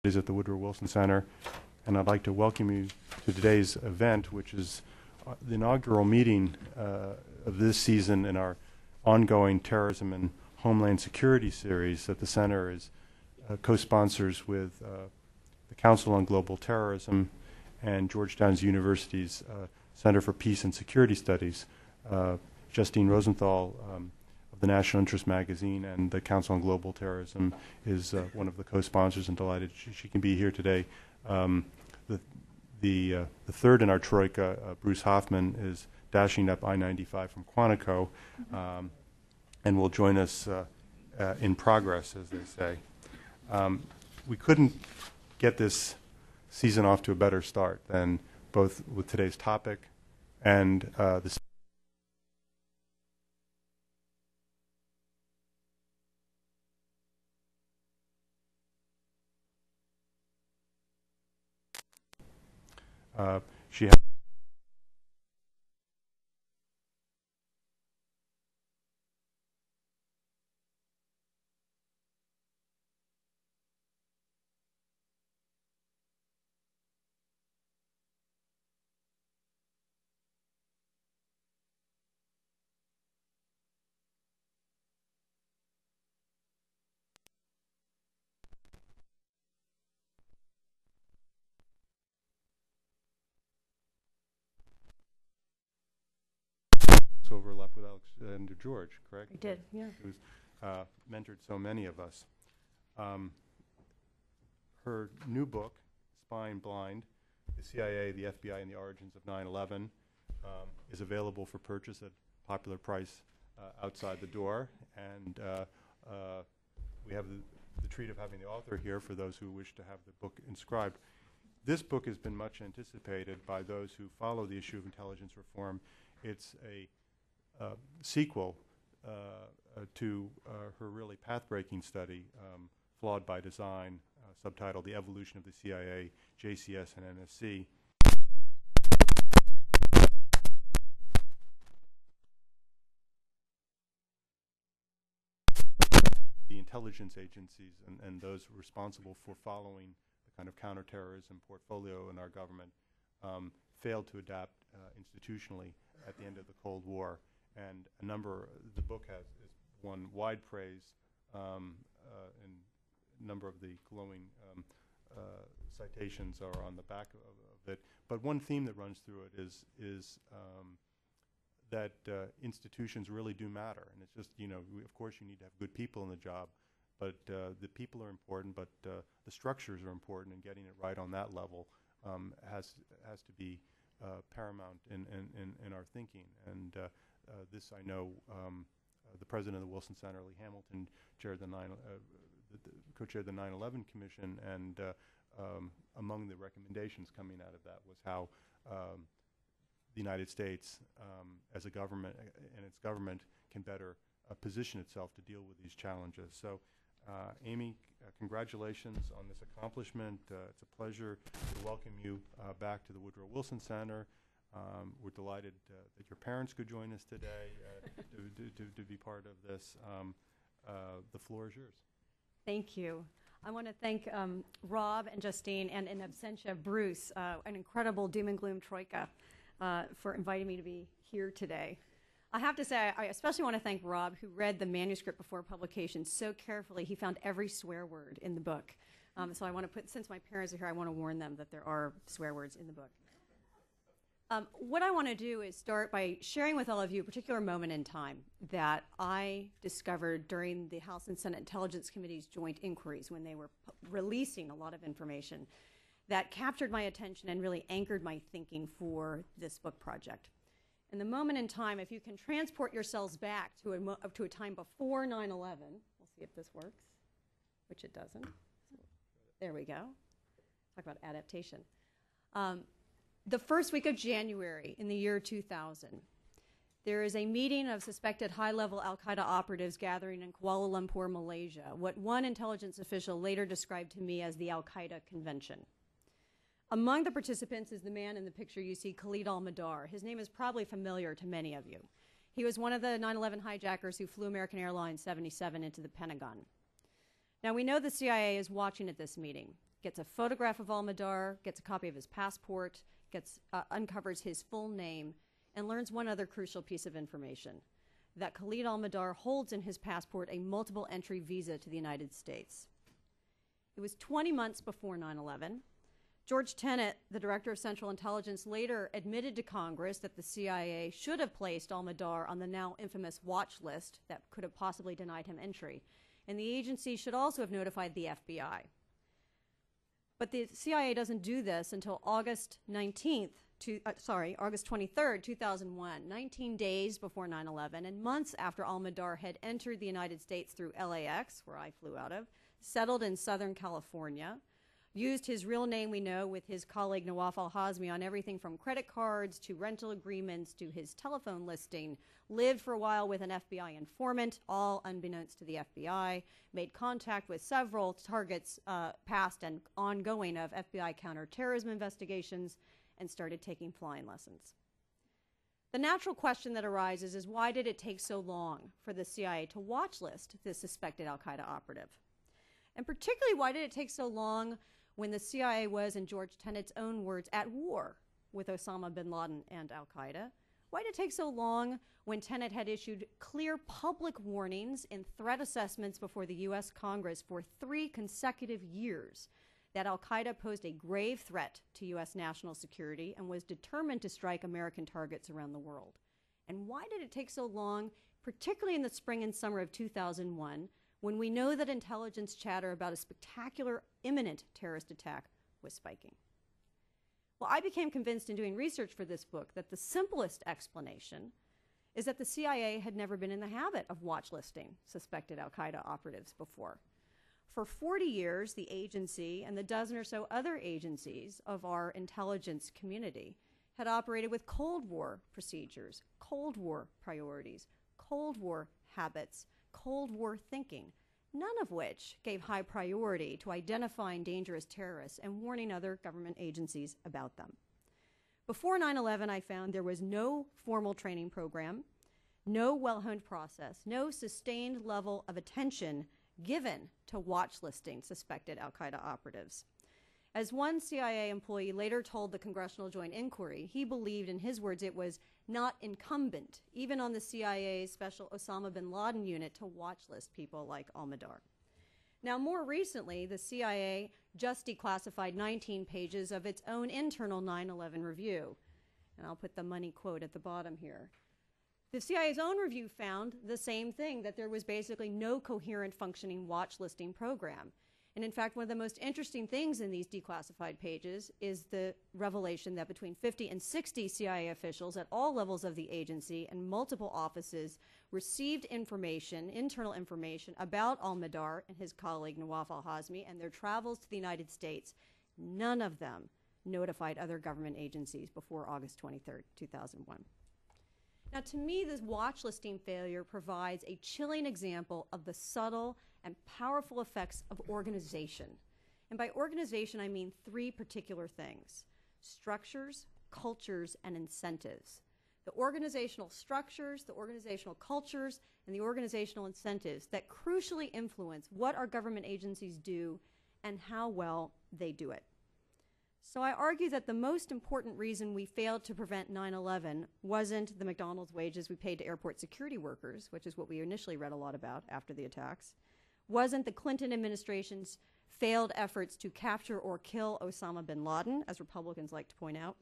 is at the Woodrow Wilson Center, and I'd like to welcome you to today's event, which is the inaugural meeting of this season in our ongoing Terrorism and Homeland Security series that the Center is co-sponsors with the Council on Global Terrorism and Georgetown University's Center for Peace and Security Studies. Justine Rosenthal of the National Interest Magazine and the Council on Global Terrorism is one of the co-sponsors, and delighted she can be here today. The third in our troika, Bruce Hoffman, is dashing up I-95 from Quantico, and will join us in progress, as they say. We couldn't get this season off to a better start than both with today's topic and the she has overlap with Alexander George, correct? I did, yeah. Who's mentored so many of us. Her new book, Spying Blind, the CIA, the FBI, and the Origins of 9/11, is available for purchase at popular price outside the door. And we have the treat of having the author here for those who wish to have the book inscribed. This book has been much anticipated by those who follow the issue of intelligence reform. It's a sequel to her really path-breaking study, Flawed by Design, subtitled The Evolution of the CIA, JCS, and NSC. The intelligence agencies and those responsible for following the kind of counterterrorism portfolio in our government failed to adapt institutionally at the end of the Cold War. And the book has won wide praise, and a number of the glowing citations are on the back of it. But one theme that runs through it is that institutions really do matter. And it's just, of course you need to have good people in the job, but the people are important, but the structures are important, and getting it right on that level has to be paramount in our thinking. And this, I know, the president of the Wilson Center, Lee Hamilton, co-chaired the 9/11 Commission, and among the recommendations coming out of that was how the United States, as a government and its government, can better position itself to deal with these challenges. So, Amy, congratulations on this accomplishment. It's a pleasure to welcome you back to the Woodrow Wilson Center. We're delighted that your parents could join us today to be part of this. The floor is yours. Thank you. I want to thank Rob and Justine, and in absentia Bruce, an incredible doom and gloom troika, for inviting me to be here today. I have to say, I especially want to thank Rob, who read the manuscript before publication so carefully. He found every swear word in the book. So I want to since my parents are here, I want to warn them that there are swear words in the book. What I want to do is start by sharing with all of you a particular moment in time that I discovered during the House and Senate Intelligence Committee's joint inquiries, when they were releasing a lot of information that captured my attention and really anchored my thinking for this book project. And the moment in time, if you can transport yourselves back to a time before 9/11, we'll see if this works, which it doesn't. There we go. Talk about adaptation. The first week of January in the year 2000, there is a meeting of suspected high-level al-Qaeda operatives gathering in Kuala Lumpur, Malaysia, what one intelligence official later described to me as the Qaeda Convention. Among the participants is the man in the picture you see, Khalid al-Mihdhar. His name is probably familiar to many of you. He was one of the 9/11 hijackers who flew American Airlines 77 into the Pentagon. Now, we know the CIA is watching at this meeting. gets a photograph of al-Madar, gets a copy of his passport, uncovers his full name, and learns one other crucial piece of information, that Khalid al-Madar holds in his passport a multiple entry visa to the United States. It was 20 months before 9/11. George Tenet, the director of Central Intelligence, later admitted to Congress that the CIA should have placed al-Madar on the now infamous watch list that could have possibly denied him entry, and the agency should also have notified the FBI. But the CIA doesn't do this until August 23rd, 2001, 19 days before 9/11, and months after al-Madar had entered the United States through LAX, where I flew out of, settled in Southern California, used his real name, we know, with his colleague Nawaf al-Hazmi on everything from credit cards to rental agreements to his telephone listing, lived for a while with an FBI informant, all unbeknownst to the FBI, made contact with several targets past and ongoing of FBI counterterrorism investigations, and started taking flying lessons. The natural question that arises is, why did it take so long for the CIA to watchlist this suspected al-Qaeda operative? And particularly, why did it take so long when the CIA was, in George Tenet's own words, at war with Osama bin Laden and al-Qaeda? Why did it take so long when Tenet had issued clear public warnings in threat assessments before the U.S. Congress for 3 consecutive years that al-Qaeda posed a grave threat to U.S. national security and was determined to strike American targets around the world? And why did it take so long, particularly in the spring and summer of 2001, when we know that intelligence chatter about a spectacular imminent terrorist attack was spiking? Well, I became convinced in doing research for this book that the simplest explanation is that the CIA had never been in the habit of watchlisting suspected al-Qaeda operatives before. For 40 years, the agency and the dozen or so other agencies of our intelligence community had operated with Cold War procedures, Cold War priorities, Cold War habits, Cold War thinking, none of which gave high priority to identifying dangerous terrorists and warning other government agencies about them. Before 9/11, I found there was no formal training program, no well-honed process, no sustained level of attention given to watchlisting suspected al-Qaeda operatives. As one CIA employee later told the Congressional Joint Inquiry, he believed, in his words, it was not incumbent, even on the CIA's special Osama bin Laden unit, to watchlist people like al-Madar. Now, more recently, the CIA just declassified 19 pages of its own internal 9/11 review. And I'll put the money quote at the bottom here. The CIA's own review found the same thing, that there was basically no coherent functioning watchlisting program. And in fact, one of the most interesting things in these declassified pages is the revelation that between 50 and 60 CIA officials at all levels of the agency and multiple offices received information, internal information, about al-Madar and his colleague Nawaf al-Hazmi and their travels to the United States. None of them notified other government agencies before August 23rd, 2001. Now, to me, this watchlisting failure provides a chilling example of the subtle and powerful effects of organization. And by organization, I mean 3 particular things: structures, cultures, and incentives. The organizational structures, the organizational cultures, and the organizational incentives that crucially influence what our government agencies do and how well they do it. So I argue that the most important reason we failed to prevent 9/11 wasn't the McDonald's wages we paid to airport security workers, which is what we initially read a lot about after the attacks, wasn't the Clinton administration's failed efforts to capture or kill Osama bin Laden, as Republicans like to point out,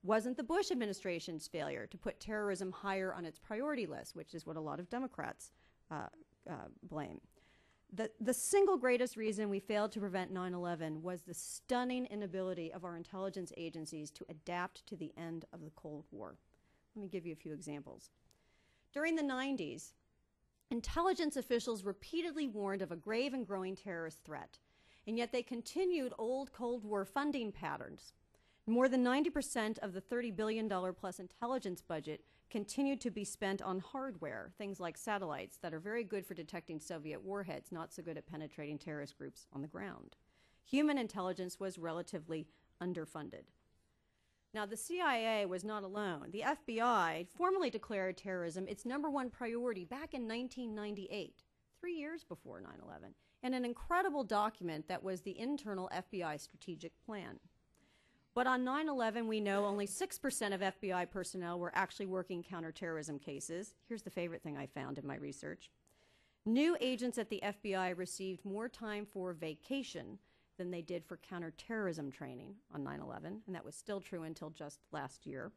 wasn't the Bush administration's failure to put terrorism higher on its priority list, which is what a lot of Democrats blame. The single greatest reason we failed to prevent 9/11 was the stunning inability of our intelligence agencies to adapt to the end of the Cold War. Let me give you a few examples. During the 90s, intelligence officials repeatedly warned of a grave and growing terrorist threat, and yet they continued old Cold War funding patterns. More than 90% of the $30 billion plus intelligence budget continued to be spent on hardware, things like satellites that are very good for detecting Soviet warheads, not so good at penetrating terrorist groups on the ground. Human intelligence was relatively underfunded. Now, the CIA was not alone. The FBI formally declared terrorism its #1 priority back in 1998, 3 years before 9/11. and an incredible document that was the internal FBI strategic plan. But on 9/11, we know only 6% of FBI personnel were actually working counterterrorism cases. Here's the favorite thing I found in my research. New agents at the FBI received more time for vacation than they did for counterterrorism training on 9/11, and that was still true until just last year.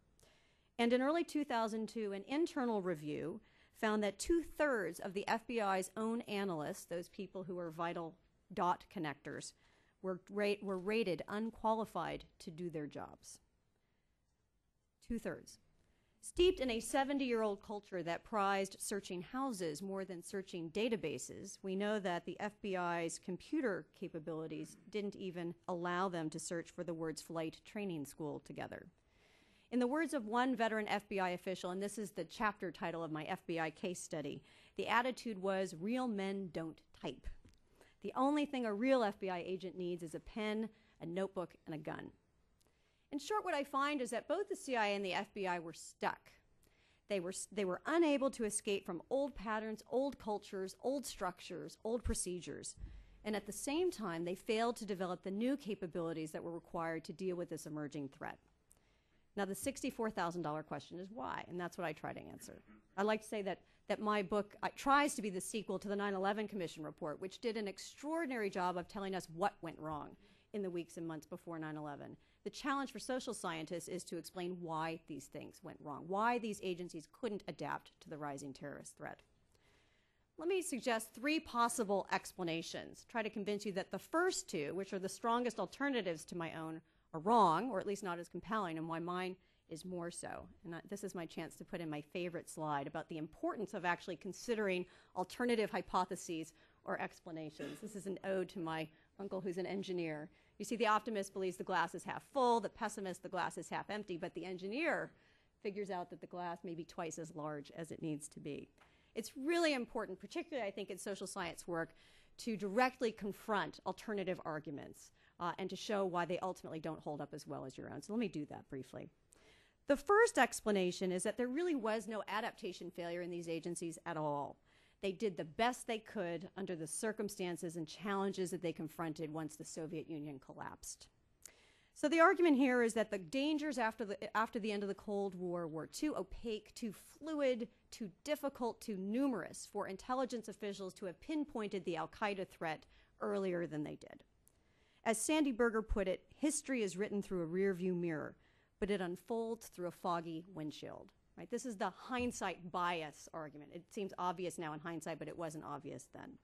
And in early 2002, an internal review found that 2/3 of the FBI's own analysts, those people who are vital dot connectors, were rated unqualified to do their jobs. 2/3. Steeped in a 70-year-old culture that prized searching houses more than searching databases, we know that the FBI's computer capabilities didn't even allow them to search for the words flight training school together. In the words of one veteran FBI official, and this is the chapter title of my FBI case study, the attitude was, "Real men don't type. The only thing a real FBI agent needs is a pen, a notebook, and a gun." In short, what I find is that both the CIA and the FBI were stuck. They were unable to escape from old patterns, old cultures, old structures, old procedures. And at the same time, they failed to develop the new capabilities that were required to deal with this emerging threat. Now, the $64,000 question is why, and that's what I try to answer. I like to say that my book tries to be the sequel to the 9/11 Commission report, which did an extraordinary job of telling us what went wrong in the weeks and months before 9/11. The challenge for social scientists is to explain why these things went wrong, why these agencies couldn't adapt to the rising terrorist threat. Let me suggest 3 possible explanations. Try to convince you that the first 2, which are the strongest alternatives to my own, are wrong, or at least not as compelling, and why mine is more so. And this is my chance to put in my favorite slide about the importance of actually considering alternative hypotheses or explanations. This is an ode to my uncle who's an engineer. You see, the optimist believes the glass is half full, the pessimist, the glass is half empty, but the engineer figures out that the glass may be twice as large as it needs to be. It's really important, particularly I think in social science work, to directly confront alternative arguments and to show why they ultimately don't hold up as well as your own. So let me do that briefly. The first explanation is that there really was no adaptation failure in these agencies at all. They did the best they could under the circumstances and challenges that they confronted once the Soviet Union collapsed. So the argument here is that the dangers after the end of the Cold War were too opaque, too fluid, too difficult, too numerous for intelligence officials to have pinpointed the al-Qaeda threat earlier than they did. As Sandy Berger put it, history is written through a rearview mirror, but it unfolds through a foggy windshield. Right? This is the hindsight bias argument. It seems obvious now in hindsight, but it wasn't obvious then.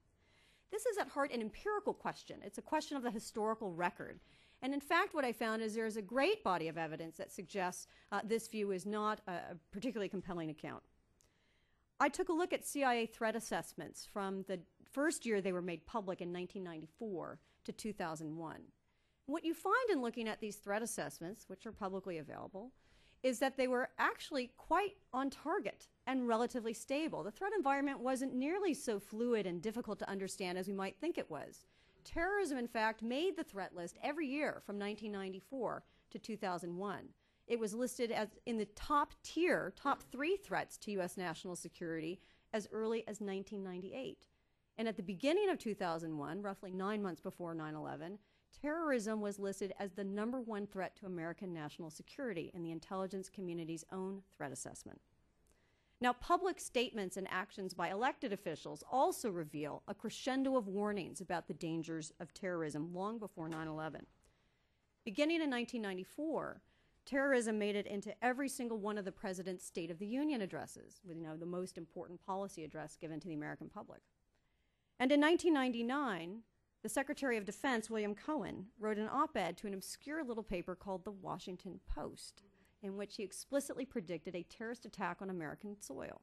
This is at heart an empirical question. It's a question of the historical record. And in fact, what I found is there's a great body of evidence that suggests this view is not a particularly compelling account. I took a look at CIA threat assessments from the first year they were made public in 1994 to 2001. What you find in looking at these threat assessments, which are publicly available, is that they were actually quite on target and relatively stable. The threat environment wasn't nearly so fluid and difficult to understand as we might think it was. Terrorism, in fact, made the threat list every year from 1994 to 2001. It was listed as in the top 3 threats to U.S. national security as early as 1998. And at the beginning of 2001, roughly 9 months before 9/11, terrorism was listed as the #1 threat to American national security in the intelligence community's own threat assessment. Now, public statements and actions by elected officials also reveal a crescendo of warnings about the dangers of terrorism long before 9/11. Beginning in 1994, terrorism made it into every single one of the president's State of the Union addresses, with, the most important policy address given to the American public. And in 1999, the Secretary of Defense, William Cohen, wrote an op-ed to an obscure little paper called The Washington Post, in which he explicitly predicted a terrorist attack on American soil.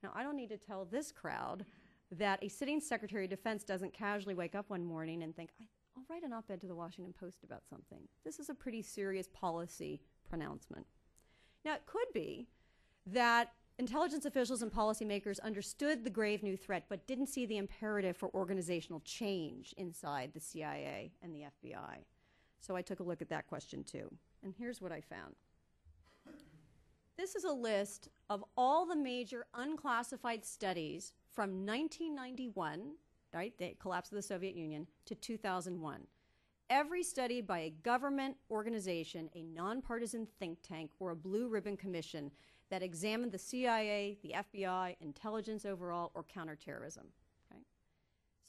Now, I don't need to tell this crowd that a sitting Secretary of Defense doesn't casually wake up one morning and think, I'll write an op-ed to The Washington Post about something. This is a pretty serious policy pronouncement. Now, it could be that intelligence officials and policymakers understood the grave new threat but didn't see the imperative for organizational change inside the CIA and the FBI. So I took a look at that question too. And here's what I found. This is a list of all the major unclassified studies from 1991 right, the collapse of the Soviet Union, to 2001. Every study by a government organization, a nonpartisan think tank, or a blue ribbon commission that examined the CIA, the FBI, intelligence overall, or counterterrorism. Okay?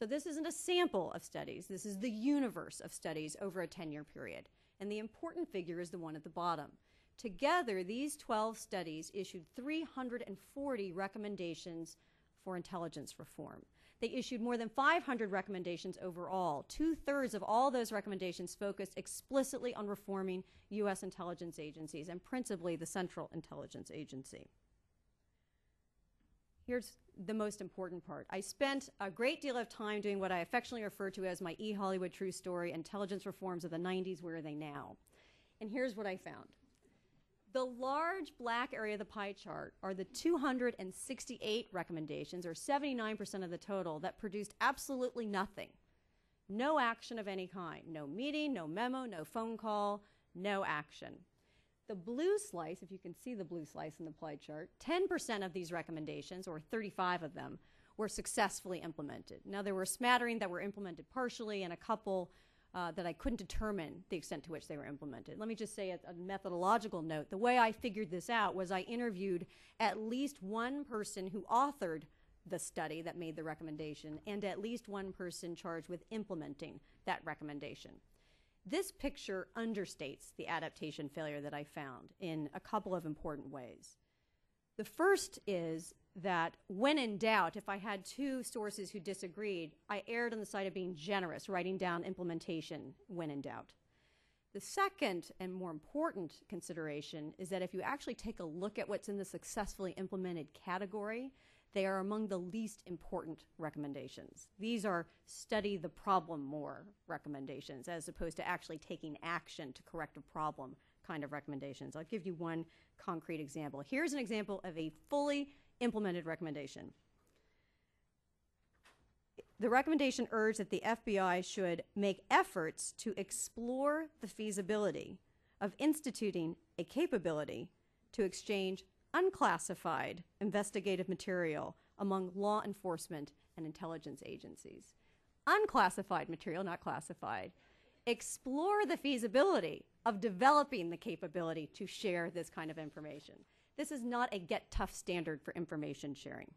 So this isn't a sample of studies. This is the universe of studies over a 10-year period. And the important figure is the one at the bottom. Together, these 12 studies issued 340 recommendations for intelligence reform. They issued more than 500 recommendations overall. 2/3 of all those recommendations focused explicitly on reforming U.S. intelligence agencies, and principally the Central Intelligence Agency. Here's the most important part. I spent a great deal of time doing what I affectionately refer to as my E-Hollywood true story, intelligence reforms of the 90s, where are they now? And here's what I found. The large black area of the pie chart are the 268 recommendations, or 79% of the total, that produced absolutely nothing. No action of any kind. No meeting, no memo, no phone call, no action. The blue slice, if you can see the blue slice in the pie chart, 10% of these recommendations, or 35 of them, were successfully implemented. Now, there were a smattering that were implemented partially and a couple that I couldn't determine the extent to which they were implemented. Let me just say a methodological note. The way I figured this out was I interviewed at least one person who authored the study that made the recommendation and at least one person charged with implementing that recommendation. This picture understates the adaptation failure that I found in a couple of important ways. The first is that when in doubt, if I had two sources who disagreed, I erred on the side of being generous, writing down implementation when in doubt. The second and more important consideration is that if you actually take a look at what's in the successfully implemented category, they are among the least important recommendations. These are study the problem more recommendations, as opposed to actually taking action to correct a problem kind of recommendations. I'll give you one concrete example. Here's an example of a fully implemented recommendation. The recommendation urged that the FBI should make efforts to explore the feasibility of instituting a capability to exchange unclassified investigative material among law enforcement and intelligence agencies. Unclassified material, not classified. Explore the feasibility of developing the capability to share this kind of information. This is not a get tough standard for information sharing.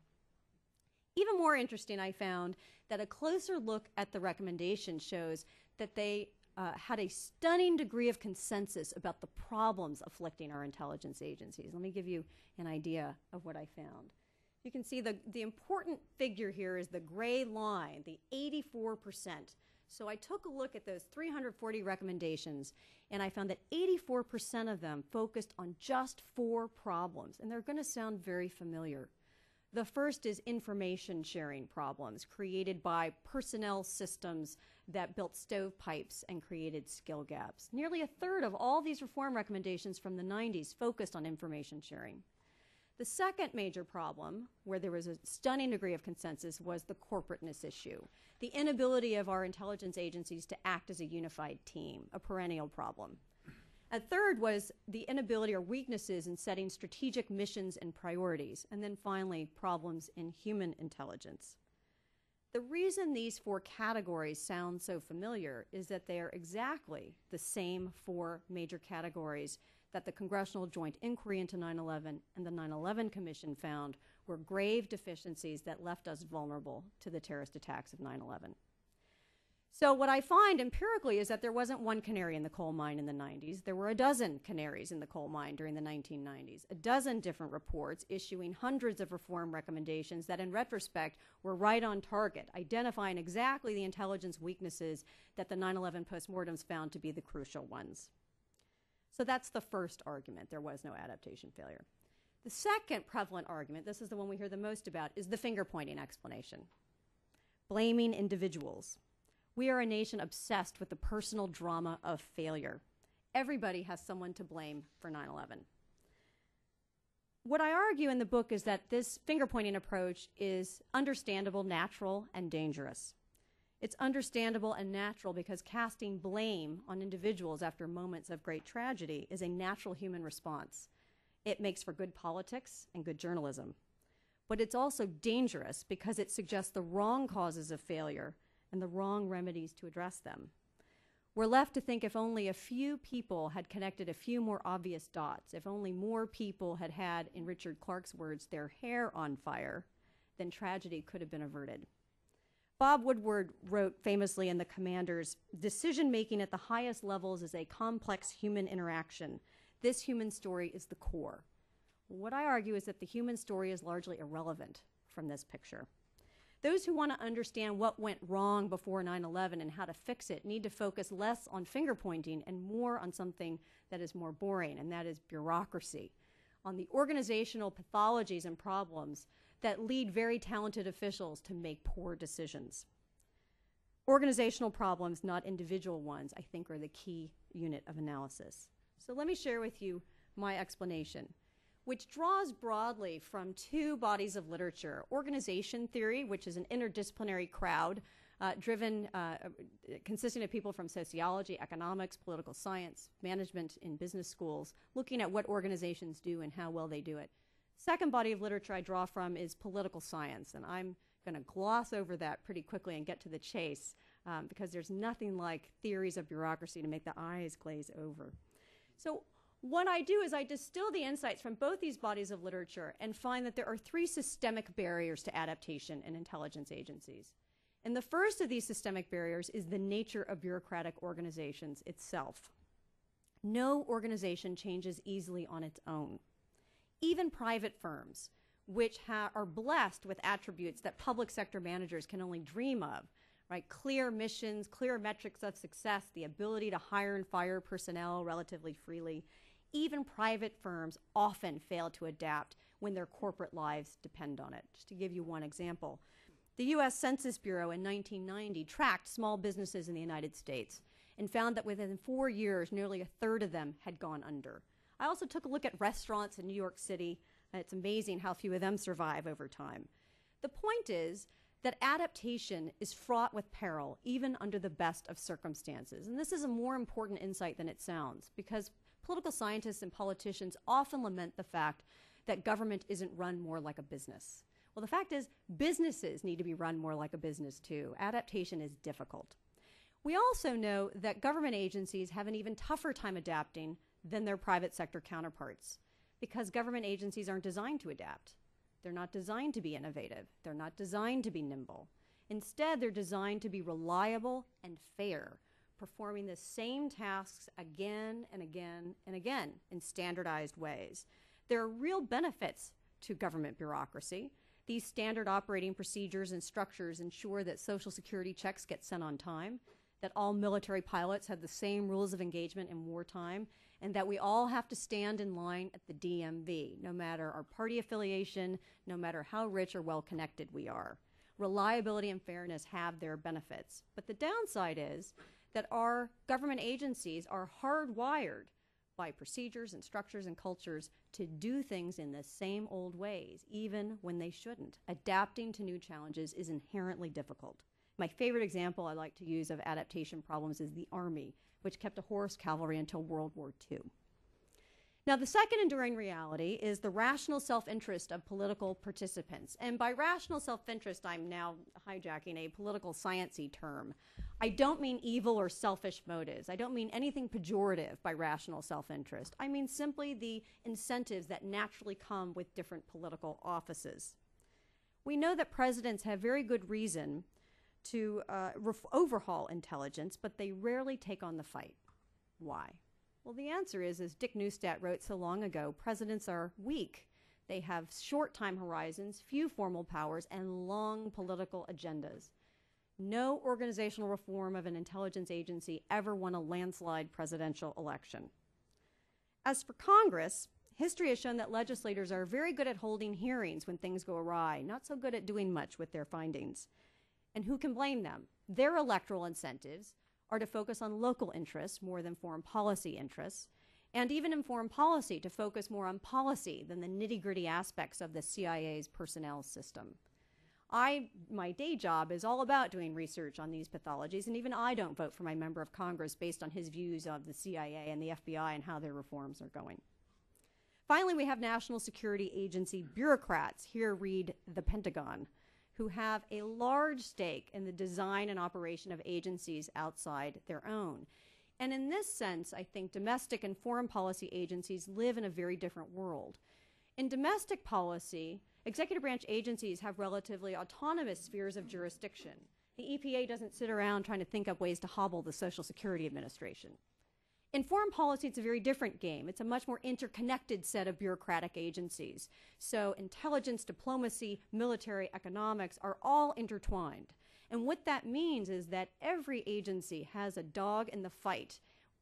Even more interesting, I found that a closer look at the recommendation shows that they had a stunning degree of consensus about the problems afflicting our intelligence agencies. Let me give you an idea of what I found. You can see the important figure here is the gray line, the 84%. So I took a look at those 340 recommendations, and I found that 84% of them focused on just 4 problems, and they're going to sound very familiar. The first is information sharing problems created by personnel systems that built stovepipes and created skill gaps. Nearly a third of all these reform recommendations from the 90s focused on information sharing. The second major problem, where there was a stunning degree of consensus, was the corporateness issue, the inability of our intelligence agencies to act as a unified team, a perennial problem. A third was the inability or weaknesses in setting strategic missions and priorities. And then finally, problems in human intelligence. The reason these 4 categories sound so familiar is that they are exactly the same 4 major categories that the Congressional Joint Inquiry into 9/11 and the 9/11 Commission found were grave deficiencies that left us vulnerable to the terrorist attacks of 9/11. So what I find empirically is that there wasn't one canary in the coal mine in the 90s. There were a dozen canaries in the coal mine during the 1990s, a dozen different reports issuing hundreds of reform recommendations that in retrospect were right on target, identifying exactly the intelligence weaknesses that the 9/11 postmortems found to be the crucial ones. So that's the first argument. There was no adaptation failure. The second prevalent argument, this is the one we hear the most about, is the finger-pointing explanation. Blaming individuals. We are a nation obsessed with the personal drama of failure. Everybody has someone to blame for 9/11. What I argue in the book is that this finger-pointing approach is understandable, natural, and dangerous. It's understandable and natural because casting blame on individuals after moments of great tragedy is a natural human response. It makes for good politics and good journalism. but it's also dangerous because it suggests the wrong causes of failure and the wrong remedies to address them. We're left to think if only a few people had connected a few more obvious dots, if only more people had had, in Richard Clarke's words, their hair on fire, then tragedy could have been averted. Bob Woodward wrote famously in The Commanders, "Decision-making at the highest levels is a complex human interaction. This human story is the core." What I argue is that the human story is largely irrelevant from this picture. Those who want to understand what went wrong before 9/11 and how to fix it need to focus less on finger-pointing and more on something that is more boring, and that is bureaucracy, on the organizational pathologies and problems that lead very talented officials to make poor decisions. Organizational problems, not individual ones, I think are the key unit of analysis. So let me share with you my explanation, which draws broadly from two bodies of literature: organization theory, which is an interdisciplinary crowd consisting of people from sociology, economics, political science, management in business schools, looking at what organizations do and how well they do it. Second body of literature I draw from is political science, and I'm going to gloss over that pretty quickly and get to the chase because there's nothing like theories of bureaucracy to make the eyes glaze over. So what I do is I distill the insights from both these bodies of literature and find that there are three systemic barriers to adaptation in intelligence agencies. And the first of these systemic barriers is the nature of bureaucratic organizations itself. No organization changes easily on its own. Even private firms, which are blessed with attributes that public sector managers can only dream of, right? Clear missions, clear metrics of success, the ability to hire and fire personnel relatively freely. Even private firms often fail to adapt when their corporate lives depend on it. Just to give you one example, the U.S. Census Bureau in 1990 tracked small businesses in the United States and found that within 4 years, nearly a third of them had gone under. I also took a look at restaurants in New York City. It's amazing how few of them survive over time. The point is that adaptation is fraught with peril, even under the best of circumstances. And this is a more important insight than it sounds, because political scientists and politicians often lament the fact that government isn't run more like a business. Well, the fact is, businesses need to be run more like a business too. Adaptation is difficult. We also know that government agencies have an even tougher time adapting than their private sector counterparts, because government agencies aren't designed to adapt. They're not designed to be innovative. They're not designed to be nimble. Instead, they're designed to be reliable and fair, performing the same tasks again and again and again in standardized ways. There are real benefits to government bureaucracy. These standard operating procedures and structures ensure that Social Security checks get sent on time, that all military pilots have the same rules of engagement in wartime, and that we all have to stand in line at the DMV, no matter our party affiliation, no matter how rich or well-connected we are. Reliability and fairness have their benefits. But the downside is that our government agencies are hardwired by procedures and structures and cultures to do things in the same old ways, even when they shouldn't. Adapting to new challenges is inherently difficult. My favorite example I like to use of adaptation problems is the Army, which kept a horse cavalry until World War II. Now, the second enduring reality is the rational self-interest of political participants. And by rational self-interest, I'm now hijacking a political science-y term. I don't mean evil or selfish motives. I don't mean anything pejorative by rational self-interest. I mean simply the incentives that naturally come with different political offices. We know that presidents have very good reason to overhaul intelligence, but they rarely take on the fight. Why? Well, the answer is, as Dick Neustadt wrote so long ago, presidents are weak. They have short time horizons, few formal powers, and long political agendas. No organizational reform of an intelligence agency ever won a landslide presidential election. As for Congress, history has shown that legislators are very good at holding hearings when things go awry, not so good at doing much with their findings. And who can blame them? Their electoral incentives are to focus on local interests more than foreign policy interests, and even in foreign policy to focus more on policy than the nitty-gritty aspects of the CIA's personnel system. My day job is all about doing research on these pathologies, and even I don't vote for my member of Congress based on his views of the CIA and the FBI and how their reforms are going. Finally, we have national security agency bureaucrats, here read the Pentagon, who have a large stake in the design and operation of agencies outside their own. And in this sense, I think domestic and foreign policy agencies live in a very different world. In domestic policy, executive branch agencies have relatively autonomous spheres of jurisdiction. The EPA doesn't sit around trying to think up ways to hobble the Social Security Administration. In foreign policy, it's a very different game. It's a much more interconnected set of bureaucratic agencies. So intelligence, diplomacy, military, economics are all intertwined. And what that means is that every agency has a dog in the fight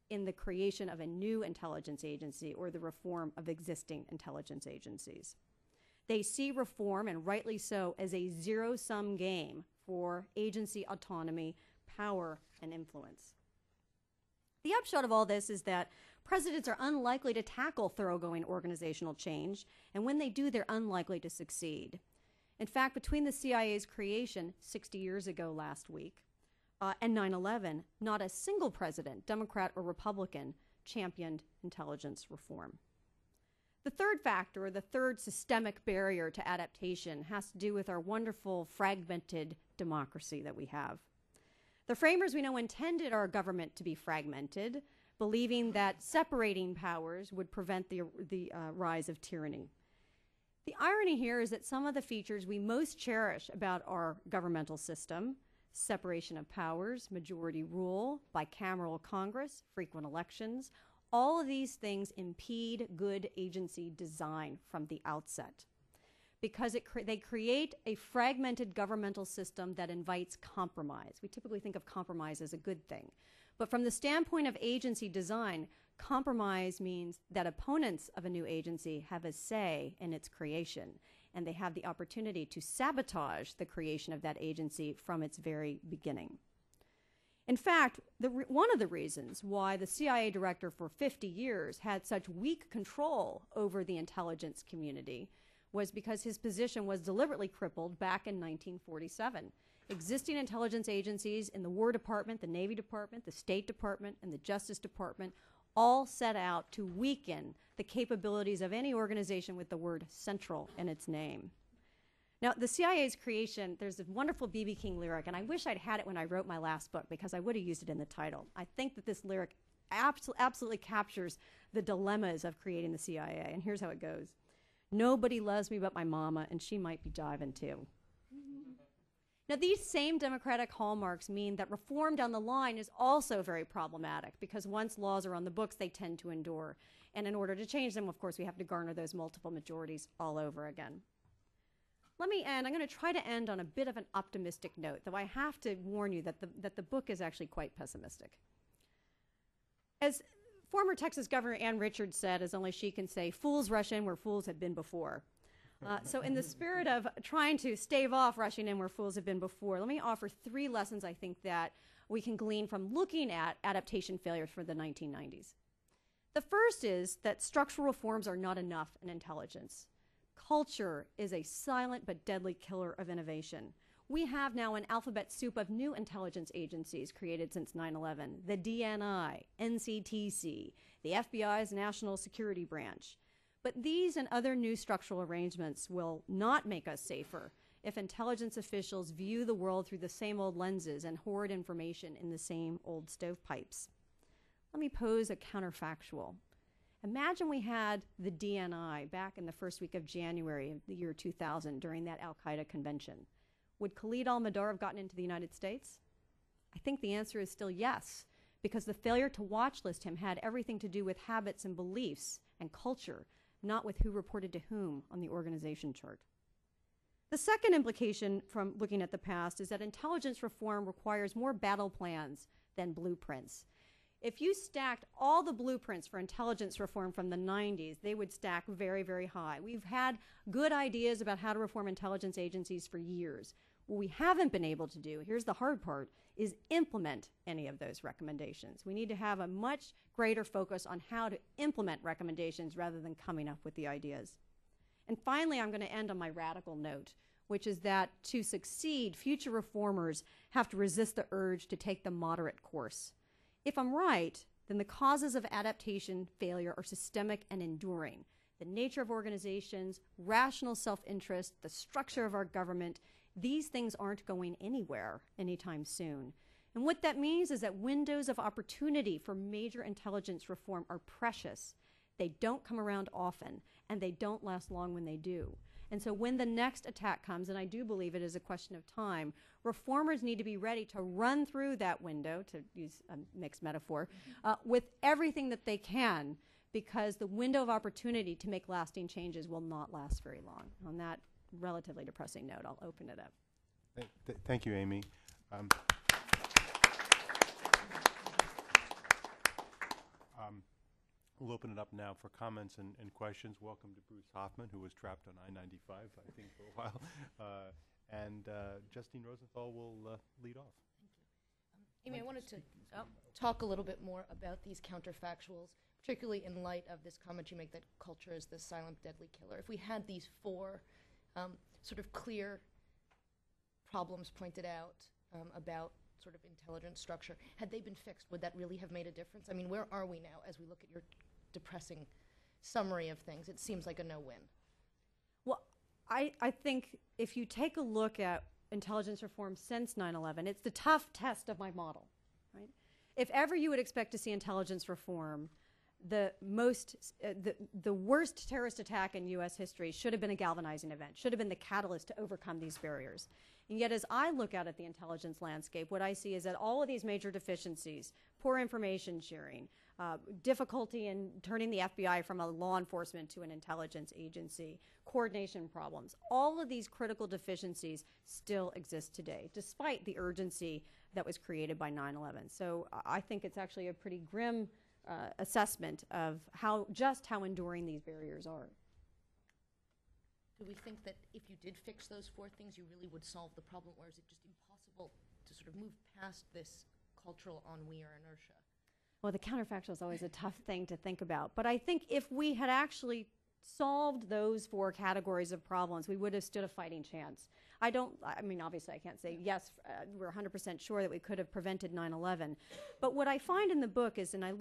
in the creation of a new intelligence agency or the reform of existing intelligence agencies. They see reform, and rightly so, as a zero-sum game for agency autonomy, power, and influence. The upshot of all this is that presidents are unlikely to tackle thoroughgoing organizational change, and when they do, they're unlikely to succeed. In fact, between the CIA's creation 60 years ago last week and 9/11, not a single president, Democrat or Republican, championed intelligence reform. The third factor, or the third systemic barrier to adaptation, has to do with our wonderful fragmented democracy that we have. The framers, we know, intended our government to be fragmented, believing that separating powers would prevent the rise of tyranny. The irony here is that some of the features we most cherish about our governmental system, separation of powers, majority rule, bicameral Congress, frequent elections, all of these things impede good agency design from the outset, because they create a fragmented governmental system that invites compromise. We typically think of compromise as a good thing. But from the standpoint of agency design, compromise means that opponents of a new agency have a say in its creation, and they have the opportunity to sabotage the creation of that agency from its very beginning. In fact, one of the reasons why the CIA director for 50 years had such weak control over the intelligence community was because his position was deliberately crippled back in 1947. Existing intelligence agencies in the War Department, the Navy Department, the State Department, and the Justice Department all set out to weaken the capabilities of any organization with the word central in its name. Now, the CIA's creation, there's a wonderful B.B. King lyric, and I wish I'd had it when I wrote my last book because I would have used it in the title. I think that this lyric absolutely captures the dilemmas of creating the CIA, and here's how it goes. Nobody loves me but my mama, and she might be jiving too. Now, these same democratic hallmarks mean that reform down the line is also very problematic because once laws are on the books, they tend to endure. And in order to change them, of course, we have to garner those multiple majorities all over again. Let me end. I'm going to try to end on a bit of an optimistic note, though I have to warn you that the book is actually quite pessimistic. As former Texas Governor Ann Richards said, as only she can say, fools rush in where fools have been before. So in the spirit of trying to stave off rushing in where fools have been before, let me offer 3 lessons I think that we can glean from looking at adaptation failures for the 1990s. The first is that structural reforms are not enough in intelligence. Culture is a silent but deadly killer of innovation. We have now an alphabet soup of new intelligence agencies created since 9/11, the DNI, NCTC, the FBI's National Security Branch. But these and other new structural arrangements will not make us safer if intelligence officials view the world through the same old lenses and hoard information in the same old stovepipes. Let me pose a counterfactual. Imagine we had the DNI back in the first week of January of the year 2000 during that Al-Qaeda convention. Would Khalid al-Mihdhar have gotten into the United States? I think the answer is still yes, because the failure to watchlist him had everything to do with habits and beliefs and culture, not with who reported to whom on the organization chart. The second implication from looking at the past is that intelligence reform requires more battle plans than blueprints. If you stacked all the blueprints for intelligence reform from the 90s, they would stack very, very high. We've had good ideas about how to reform intelligence agencies for years. What we haven't been able to do, here's the hard part, is implement any of those recommendations. We need to have a much greater focus on how to implement recommendations rather than coming up with the ideas. And finally, I'm going to end on my radical note, which is that to succeed, future reformers have to resist the urge to take the moderate course. If I'm right, then the causes of adaptation failure are systemic and enduring. the nature of organizations, rational self-interest, the structure of our government, these things aren't going anywhere anytime soon. And what that means is that windows of opportunity for major intelligence reform are precious. They don't come around often, and they don't last long when they do. And so when the next attack comes, and I do believe it is a question of time, reformers need to be ready to run through that window, to use a mixed metaphor, with everything that they can, because the window of opportunity to make lasting changes will not last very long. On that relatively depressing note, I'll open it up. Thank you, Amy. We'll open it up now for comments and questions. Welcome to Bruce Hoffman, who was trapped on I-95, I think, for a while. And Justine Rosenthal will lead off. Amy, I wanted to talk a little bit more about these counterfactuals, particularly in light of this comment you make that culture is the silent, deadly killer. If we had these four sort of clear problems pointed out about sort of intelligence structure, had they been fixed, would that really have made a difference? I mean, where are we now as we look at your depressing summary of things? It seems like a no-win. Well, I think if you take a look at intelligence reform since 9/11, it's the tough test of my model, right? If ever you would expect to see intelligence reform, the worst terrorist attack in U.S. history should have been a galvanizing event, should have been the catalyst to overcome these barriers. And yet, as I look out at the intelligence landscape, what I see is that all of these major deficiencies, poor information sharing, difficulty in turning the FBI from a law enforcement to an intelligence agency, coordination problems, all of these critical deficiencies still exist today, despite the urgency that was created by 9/11. So I think it's actually a pretty grim assessment of how enduring these barriers are. Do we think that if you did fix those four things, you really would solve the problem, or is it just impossible to sort of move past this cultural ennui or inertia? Well, the counterfactual is always a tough thing to think about. But I think if we had actually solved those four categories of problems, we would have stood a fighting chance. I mean, obviously I can't say, yes, we're 100% sure that we could have prevented 9/11. But what I find in the book is, and I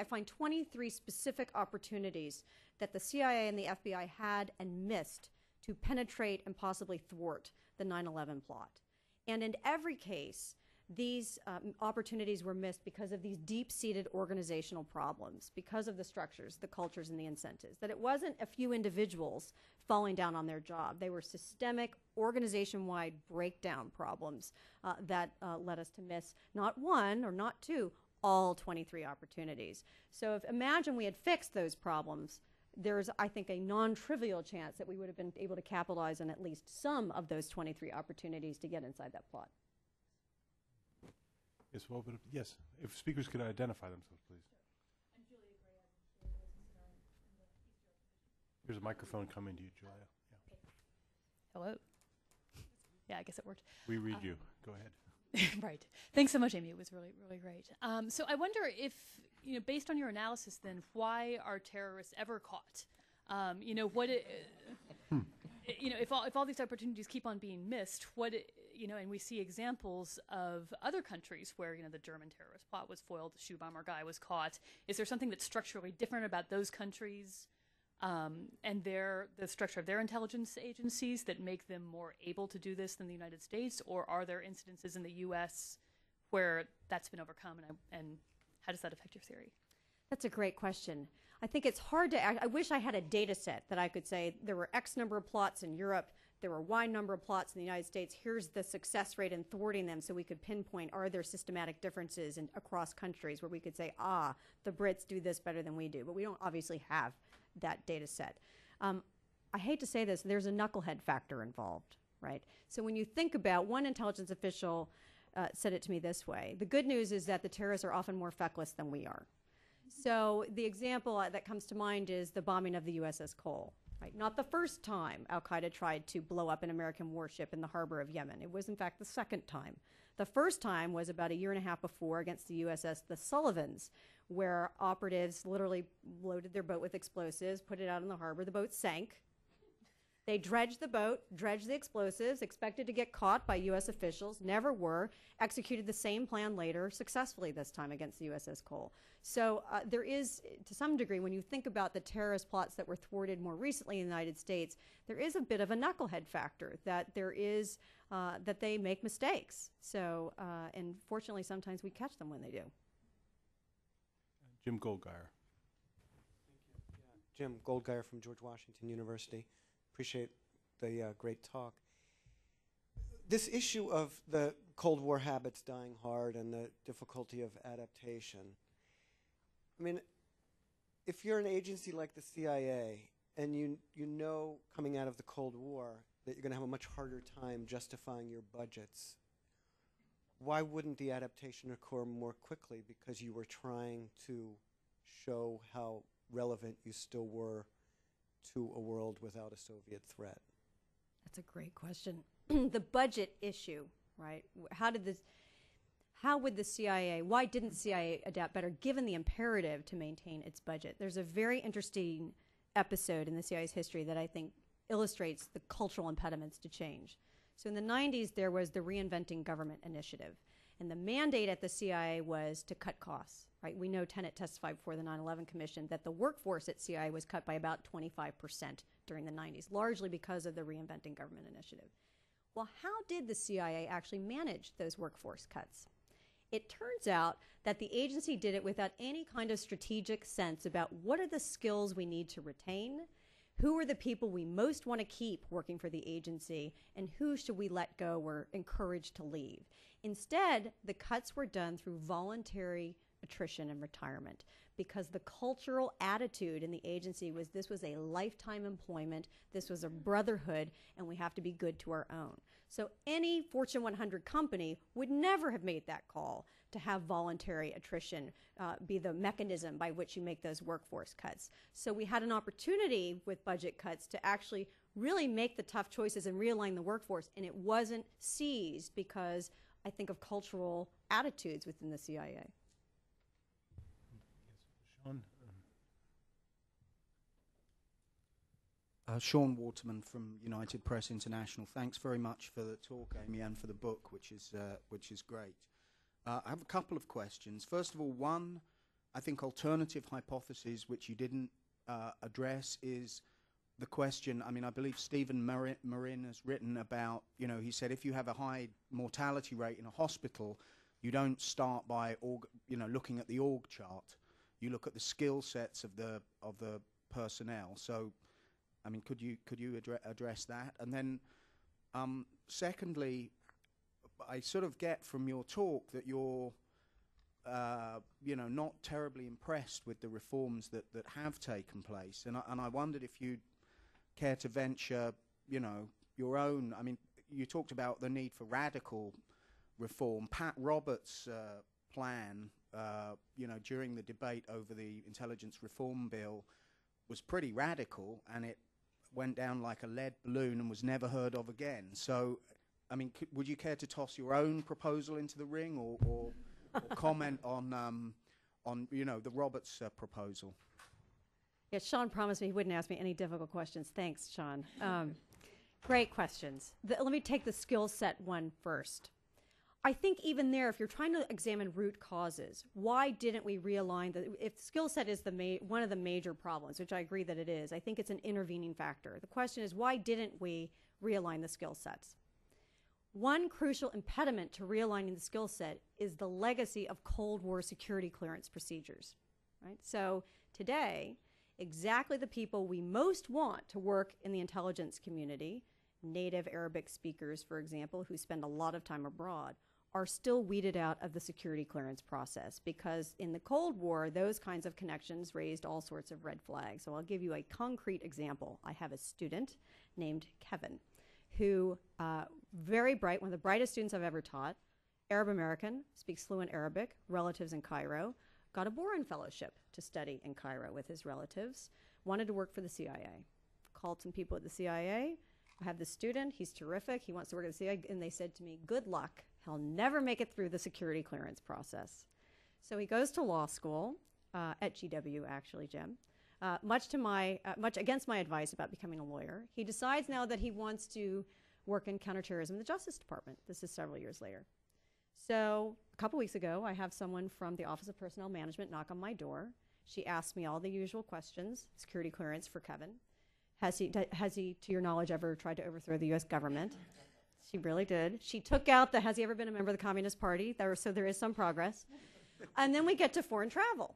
find 23 specific opportunities that the CIA and the FBI had and missed to penetrate and possibly thwart the 9/11 plot. And in every case, these opportunities were missed because of these deep-seated organizational problems, because of the structures, the cultures, and the incentives. That it wasn't a few individuals falling down on their job. They were systemic, organization-wide breakdown problems that led us to miss not one or not two, all 23 opportunities. So imagine we had fixed those problems, there's, I think, a non-trivial chance that we would have been able to capitalize on at least some of those 23 opportunities to get inside that plot. Yes, well, but yes, if speakers could identify themselves, please. There's a microphone coming to you, Julia. Yeah. Hello. Yeah, I guess it worked. We read you. Go ahead. Right. Thanks so much, Amy. It was really, really great. So I wonder if, based on your analysis, then, why are terrorists ever caught? If all these opportunities keep on being missed, and we see examples of other countries where, the German terrorist plot was foiled, the shoe bomber guy was caught. Is there something that's structurally different about those countries and the structure of their intelligence agencies that make them more able to do this than the United States? Or are there incidences in the U.S. where that's been overcome, and how does that affect your theory? That's a great question. I think it's hard to I wish I had a data set that I could say there were X number of plots in Europe, there were Y number of plots in the United States, here's the success rate in thwarting them, so we could pinpoint, are there systematic differences across countries where we could say, the Brits do this better than we do. But we don't obviously have that data set. I hate to say this, there's a knucklehead factor involved, right? So when you think about, one intelligence official said it to me this way: the good news is that the terrorists are often more feckless than we are. So the example that comes to mind is the bombing of the USS Cole. Right? Not the first time Al-Qaeda tried to blow up an American warship in the harbor of Yemen. It was, in fact, the second time. The first time was about a year and a half before against the USS the Sullivans, where operatives literally loaded their boat with explosives, put it out in the harbor. The boat sank. They dredged the boat, dredged the explosives, expected to get caught by U.S. officials, never were, executed the same plan later, successfully this time against the USS Cole. So there is, to some degree, when you think about the terrorist plots that were thwarted more recently in the United States, there is a bit of a knucklehead factor, that there is, that they make mistakes. So, and fortunately, sometimes we catch them when they do. Jim Goldgeier. Jim Goldgeier from George Washington University. Appreciate the great talk. This issue of the Cold War habits dying hard and the difficulty of adaptation. I mean, if you're an agency like the CIA and you know coming out of the Cold War that you're going to have a much harder time justifying your budgets, why wouldn't the adaptation occur more quickly? Because you were trying to show how relevant you still were to a world without a Soviet threat? That's a great question. The budget issue, right? How would the CIA, why didn't CIA adapt better given the imperative to maintain its budget? There's a very interesting episode in the CIA's history that I think illustrates the cultural impediments to change. So in the 90s, there was the Reinventing Government Initiative. And the mandate at the CIA was to cut costs, right? We know Tenet testified before the 9/11 Commission that the workforce at CIA was cut by about 25% during the 90s, largely because of the Reinventing Government Initiative. Well, how did the CIA actually manage those workforce cuts? It turns out that the agency did it without any kind of strategic sense about what are the skills we need to retain, who are the people we most want to keep working for the agency, and who should we let go or encourage to leave. Instead, the cuts were done through voluntary attrition and retirement because the cultural attitude in the agency was this was a lifetime employment, this was a brotherhood, and we have to be good to our own. So any Fortune 100 company would never have made that call to have voluntary attrition be the mechanism by which you make those workforce cuts. So we had an opportunity with budget cuts to actually really make the tough choices and realign the workforce, and it wasn't seized because I think of cultural attitudes within the CIA. Sean? Sean Waterman from United Press International. Thanks very much for the talk, Amy, and for the book, which is great. I have a couple of questions. First of all, one, I think alternative hypothesis which you didn't address is the question. I mean, I believe Stephen Marin has written about, he said if you have a high mortality rate in a hospital, you don't start by looking at the org chart. You look at the skill sets of the personnel. So, I mean, could you address that? And then, secondly, I sort of get from your talk that you're, not terribly impressed with the reforms that have taken place. And I wondered if you'd care to venture, your own. I mean, you talked about the need for radical reform. Pat Roberts' plan, during the debate over the intelligence reform bill was pretty radical, and it went down like a lead balloon and was never heard of again. So, I mean, would you care to toss your own proposal into the ring, or comment on the Roberts proposal? Yeah, Sean promised me he wouldn't ask me any difficult questions. Thanks, Sean. Great questions. Let me take the skill set one first. I think even there, if you're trying to examine root causes, why didn't we realign if skill set is one of the major problems, which I agree that it is, I think it's an intervening factor. The question is, why didn't we realign the skill sets? One crucial impediment to realigning the skill set is the legacy of Cold War security clearance procedures, right? So today, exactly the people we most want to work in the intelligence community, native Arabic speakers, for example, who spend a lot of time abroad, are still weeded out of the security clearance process because in the Cold War, those kinds of connections raised all sorts of red flags. So I'll give you a concrete example. I have a student named Kevin who, very bright, one of the brightest students I've ever taught, Arab American, speaks fluent Arabic, relatives in Cairo, got a Boren Fellowship to study in Cairo with his relatives, wanted to work for the CIA. Called some people at the CIA. I have this student, he's terrific, he wants to work at the CIA, and they said to me, good luck, he'll never make it through the security clearance process. So he goes to law school, at GW actually, Jim, much against my advice about becoming a lawyer. He decides now that he wants to work in counterterrorism in the Justice Department. This is several years later. So a couple weeks ago, I have someone from the Office of Personnel Management knock on my door. She asked me all the usual questions, security clearance for Kevin. Has he, to your knowledge, ever tried to overthrow the U.S. government? She really did. She took out the, has he ever been a member of the Communist Party? So there is some progress. And then we get to foreign travel.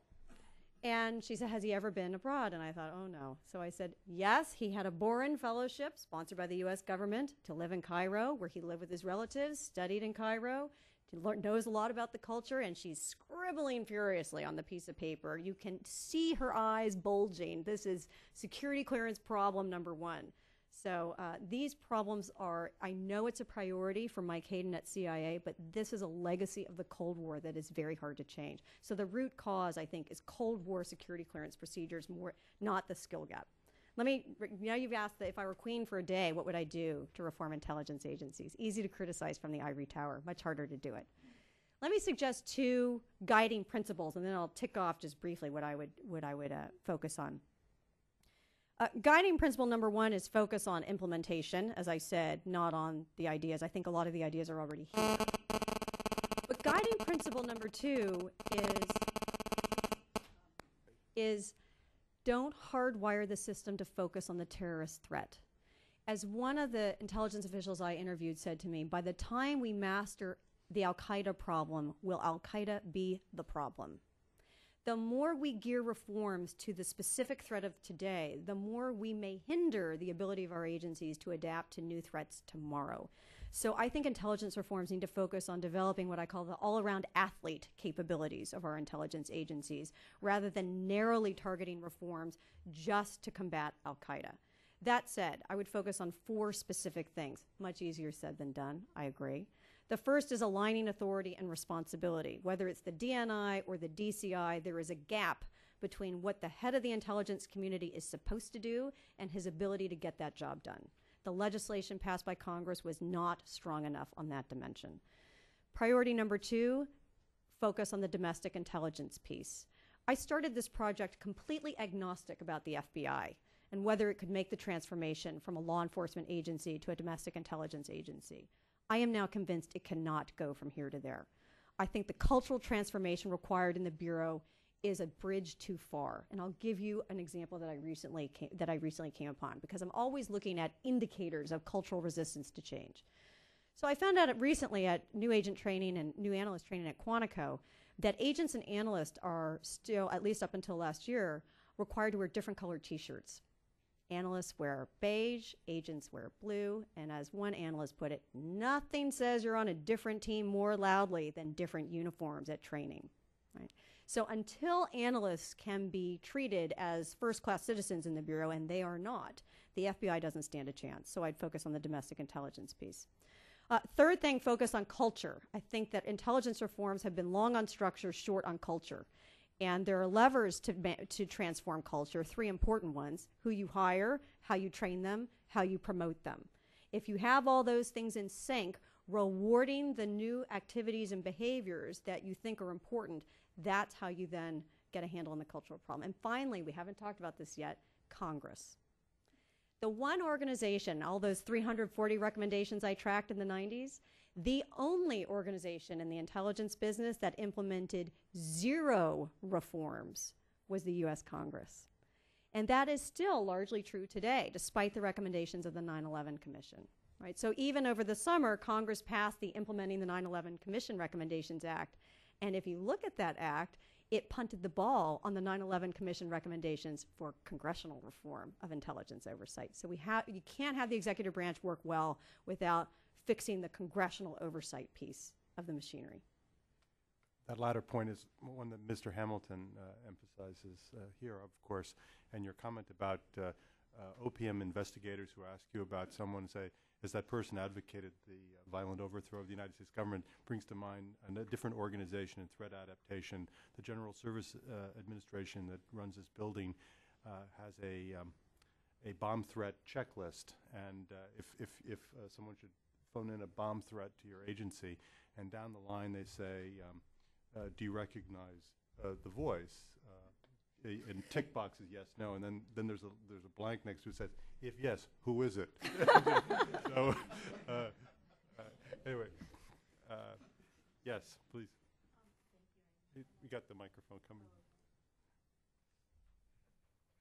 And she said, has he ever been abroad? And I thought, oh no. So I said, yes, he had a Boren Fellowship sponsored by the U.S. government to live in Cairo, where he lived with his relatives, studied in Cairo, knows a lot about the culture, and she's scribbling furiously on the piece of paper. You can see her eyes bulging. This is security clearance problem number one. So these problems are, I know it's a priority for Mike Hayden at CIA, but this is a legacy of the Cold War that is very hard to change. So the root cause, I think, is Cold War security clearance procedures, more, not the skill gap. Now you've asked that if I were queen for a day, what would I do to reform intelligence agencies? Easy to criticize from the ivory tower, much harder to do it. Let me suggest two guiding principles, and then I'll tick off just briefly what I would focus on. Guiding principle number one is focus on implementation, as I said, not on the ideas. I think a lot of the ideas are already here. But guiding principle number two is don't hardwire the system to focus on the terrorist threat. As one of the intelligence officials I interviewed said to me, by the time we master the al-Qaeda problem, will al-Qaeda be the problem? The more we gear reforms to the specific threat of today, the more we may hinder the ability of our agencies to adapt to new threats tomorrow. So I think intelligence reforms need to focus on developing what I call the all-around athlete capabilities of our intelligence agencies, rather than narrowly targeting reforms just to combat al-Qaeda. That said, I would focus on four specific things. Much easier said than done, I agree. The first is aligning authority and responsibility. Whether it's the DNI or the DCI, there is a gap between what the head of the intelligence community is supposed to do and his ability to get that job done. The legislation passed by Congress was not strong enough on that dimension. Priority number two, focus on the domestic intelligence piece. I started this project completely agnostic about the FBI and whether it could make the transformation from a law enforcement agency to a domestic intelligence agency. I am now convinced it cannot go from here to there. I think the cultural transformation required in the Bureau is a bridge too far. And I'll give you an example that I recently came upon, because I'm always looking at indicators of cultural resistance to change. So I found out recently at new agent training and new analyst training at Quantico that agents and analysts are still, at least up until last year, required to wear different colored t-shirts. Analysts wear beige, agents wear blue, and as one analyst put it, nothing says you're on a different team more loudly than different uniforms at training. Right? So until analysts can be treated as first-class citizens in the Bureau, and they are not, the FBI doesn't stand a chance. So I'd focus on the domestic intelligence piece. Third thing, focus on culture. I think that intelligence reforms have been long on structure, short on culture. And there are levers to transform culture, three important ones: who you hire, how you train them, how you promote them. If you have all those things in sync, rewarding the new activities and behaviors that you think are important, that's how you then get a handle on the cultural problem. And finally, we haven't talked about this yet, Congress. The one organization, all those 340 recommendations I tracked in the 90s, the only organization in the intelligence business that implemented 0 reforms was the U.S. Congress. And that is still largely true today, despite the recommendations of the 9/11 Commission. Right? So even over the summer, Congress passed the Implementing the 9/11 Commission Recommendations Act. And if you look at that act, it punted the ball on the 9/11 Commission recommendations for congressional reform of intelligence oversight. So you can't have the executive branch work well without fixing the congressional oversight piece of the machinery. That latter point is one that Mr. Hamilton emphasizes here, of course, and your comment about opium investigators who ask you about someone, say, has that person advocated the violent overthrow of the United States government, brings to mind a different organization in threat adaptation. The General Service Administration that runs this building has a bomb threat checklist, and if someone should phone in a bomb threat to your agency, and down the line they say, do you recognize the voice? and tick boxes yes, no, and then there's a blank next to it that says, if yes, who is it? So anyway, yes, please. We got the microphone coming.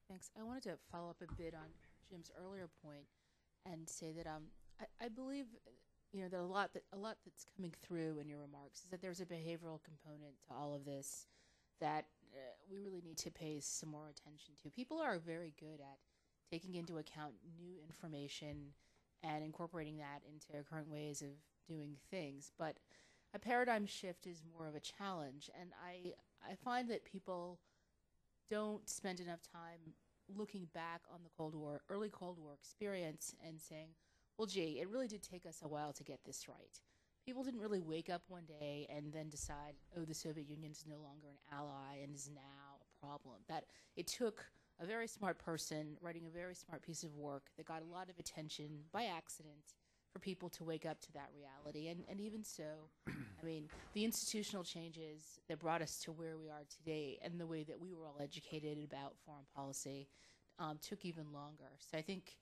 Thanks. I wanted to follow up a bit on Jim's earlier point and say that I believe that a lot that's coming through in your remarks is that there's a behavioral component to all of this that we really need to pay some more attention to. People are very good at taking into account new information and incorporating that into current ways of doing things, but a paradigm shift is more of a challenge, and I find that people don't spend enough time looking back on the Cold War, early Cold War experience and saying, well, gee, it really did take us a while to get this right. People didn't really wake up one day and then decide, oh, the Soviet Union is no longer an ally and is now a problem. That it took a very smart person writing a very smart piece of work that got a lot of attention by accident for people to wake up to that reality. And even so, I mean, the institutional changes that brought us to where we are today and the way that we were all educated about foreign policy took even longer. So I think,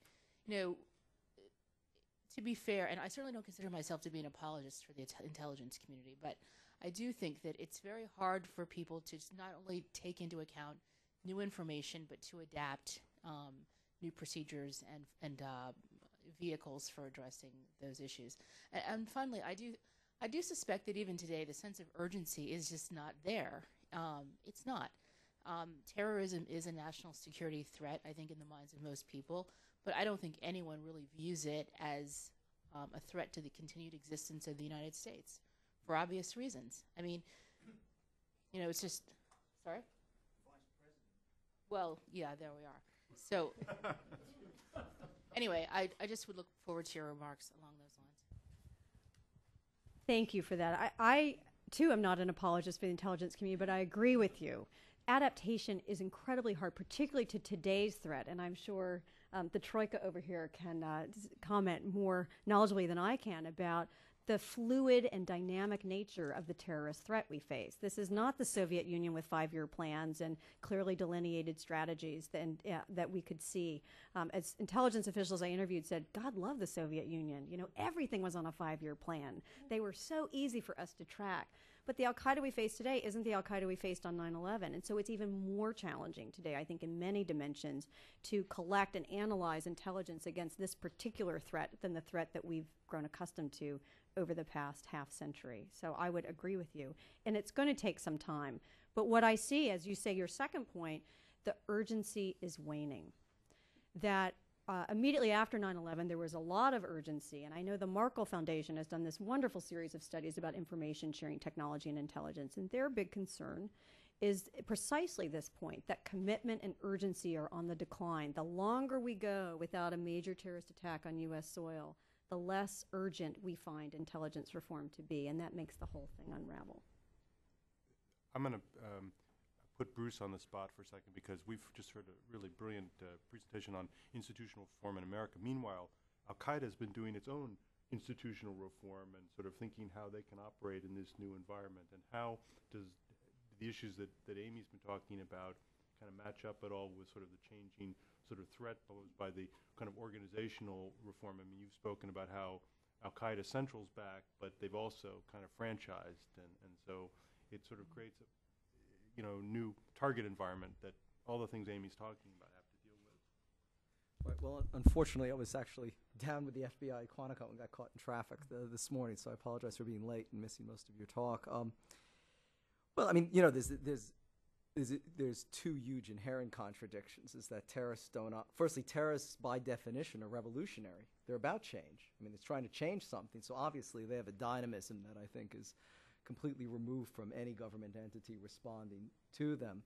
to be fair, and I certainly don't consider myself to be an apologist for the intelligence community, but I do think that it's very hard for people to not only take into account new information, but to adapt new procedures and vehicles for addressing those issues. And finally, I do suspect that even today, the sense of urgency is just not there. It's not. Terrorism is a national security threat, I think, in the minds of most people, but I don't think anyone really views it as a threat to the continued existence of the United States for obvious reasons. I mean, it's just, sorry? Vice President. Well, yeah, there we are. So, anyway, I just would look forward to your remarks along those lines. Thank you for that. I too, am not an apologist for the intelligence community, but I agree with you. Adaptation is incredibly hard, particularly to today's threat, and I'm sure the Troika over here can comment more knowledgeably than I can about the fluid and dynamic nature of the terrorist threat we face. This is not the Soviet Union with 5-year plans and clearly delineated strategies that we could see. As intelligence officials I interviewed said, God love the Soviet Union. Everything was on a 5-year plan. They were so easy for us to track. But the al-Qaeda we face today isn't the al-Qaeda we faced on 9/11. And so it's even more challenging today, I think, in many dimensions, to collect and analyze intelligence against this particular threat than the threat that we've grown accustomed to over the past half century. So I would agree with you. And it's going to take some time. But what I see, as you say, your second point, the urgency is waning. That immediately after 9/11, there was a lot of urgency, and I know the Markle Foundation has done this wonderful series of studies about information sharing technology and intelligence, and their big concern is precisely this point, that commitment and urgency are on the decline. The longer we go without a major terrorist attack on U.S. soil, the less urgent we find intelligence reform to be, and that makes the whole thing unravel. I'm going to put Bruce on the spot for a second because we've just heard a really brilliant presentation on institutional reform in America. Meanwhile, al-Qaeda has been doing its own institutional reform and sort of thinking how they can operate in this new environment, and how does the issues that Amy's been talking about kind of match up at all with sort of the changing sort of threat posed by the kind of organizational reform. I mean, you've spoken about how al-Qaeda Central's back, but they've also kind of franchised, and so it sort of creates a new target environment that all the things Amy's talking about have to deal with. Right, well, unfortunately, I was actually down with the FBI at Quantico and got caught in traffic this morning, so I apologize for being late and missing most of your talk. Well, I mean, there's two huge inherent contradictions. Is that terrorists don't... firstly, terrorists, by definition, are revolutionary. They're about change. I mean, it's trying to change something, so obviously they have a dynamism that I think is completely removed from any government entity responding to them.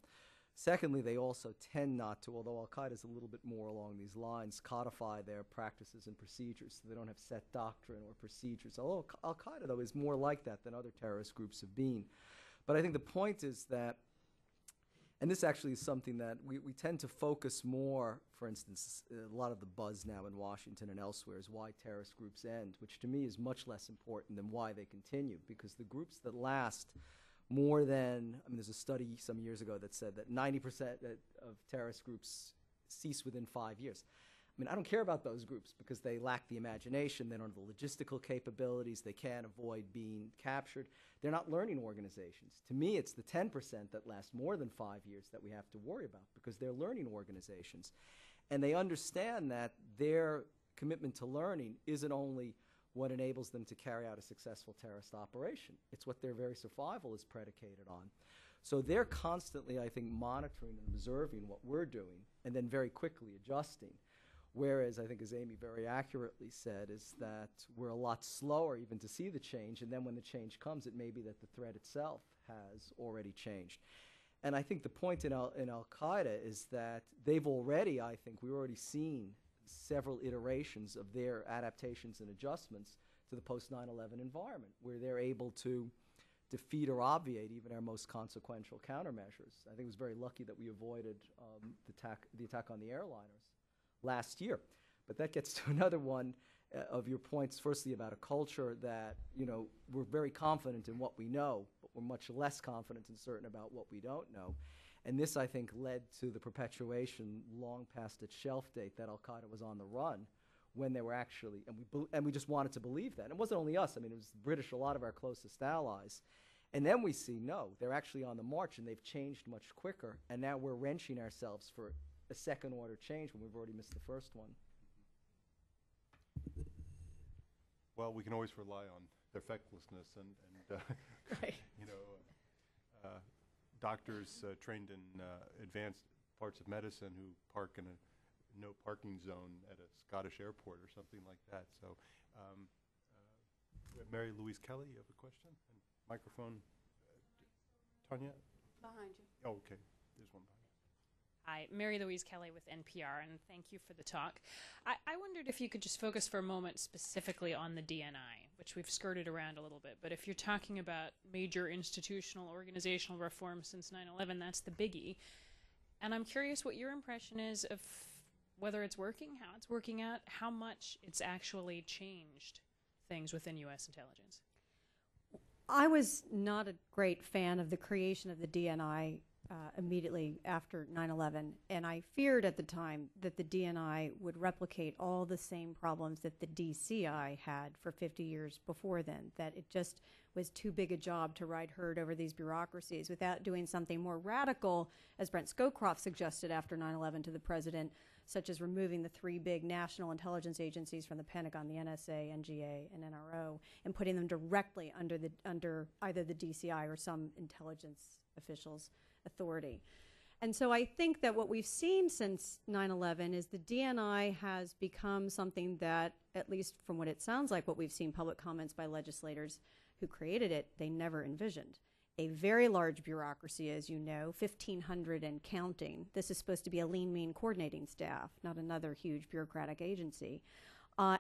Secondly, they also tend not to, although al-Qaeda is a little bit more along these lines, codify their practices and procedures, so they don't have set doctrine or procedures. Although al-Qaeda, though, is more like that than other terrorist groups have been. But I think the point is that, and this actually is something that we tend to focus more, for instance, a lot of the buzz now in Washington and elsewhere is why terrorist groups end, which to me is much less important than why they continue, because the groups that last more than, I mean, there's a study some years ago that said that 90% of terrorist groups cease within 5 years. I mean, I don't care about those groups because they lack the imagination, they don't have the logistical capabilities, they can't avoid being captured. They're not learning organizations. To me, it's the 10% that last more than 5 years that we have to worry about because they're learning organizations. And they understand that their commitment to learning isn't only what enables them to carry out a successful terrorist operation. It's what their very survival is predicated on. So they're constantly, I think, monitoring and observing what we're doing and then very quickly adjusting. Whereas, I think, as Amy very accurately said, is that we're a lot slower even to see the change, and then when the change comes, it may be that the threat itself has already changed. And I think the point in Al-Qaeda is that they've already, I think, we've already seen several iterations of their adaptations and adjustments to the post-9/11 environment, where they're able to defeat or obviate even our most consequential countermeasures. I think it was very lucky that we avoided the attack on the airliners last year. But that gets to another one of your points, firstly about a culture that, you know, we're very confident in what we know, but we're much less confident and certain about what we don't know. And this, I think, led to the perpetuation long past its shelf date that Al-Qaeda was on the run when they were actually, and we just wanted to believe that. And it wasn't only us. I mean, it was the British, a lot of our closest allies. And then we see, no, they're actually on the march, and they've changed much quicker. And now we're wrenching ourselves for a second-order change when we've already missed the first one. Well, we can always rely on their effectiveness and Right. you know, doctors trained in advanced parts of medicine who park in a no parking zone at a Scottish airport or something like that. So, Mary Louise Kelly, you have a question? And microphone, Tanya? Behind you. Oh, okay. There's one behind. Hi, Mary Louise Kelly with NPR, and thank you for the talk. I wondered if you could just focus for a moment specifically on the DNI, which we've skirted around a little bit. But if you're talking about major institutional organizational reforms since 9/11, that's the biggie. And I'm curious what your impression is of whether it's working, how it's working out, how much it's actually changed things within U.S. intelligence. I was not a great fan of the creation of the DNI immediately after 9/11, and I feared at the time that the DNI would replicate all the same problems that the DCI had for 50 years before then, that it just was too big a job to ride herd over these bureaucracies without doing something more radical, as Brent Scowcroft suggested after 9/11 to the president, such as removing the 3 big national intelligence agencies from the Pentagon, the NSA, NGA, and NRO, and putting them directly under either the DCI or some intelligence officials' authority. And so I think that what we've seen since 9/11 is the DNI has become something that, at least from what it sounds like, what we've seen public comments by legislators who created it, they never envisioned. A very large bureaucracy, as you know, 1,500 and counting. This is supposed to be a lean, mean coordinating staff, not another huge bureaucratic agency.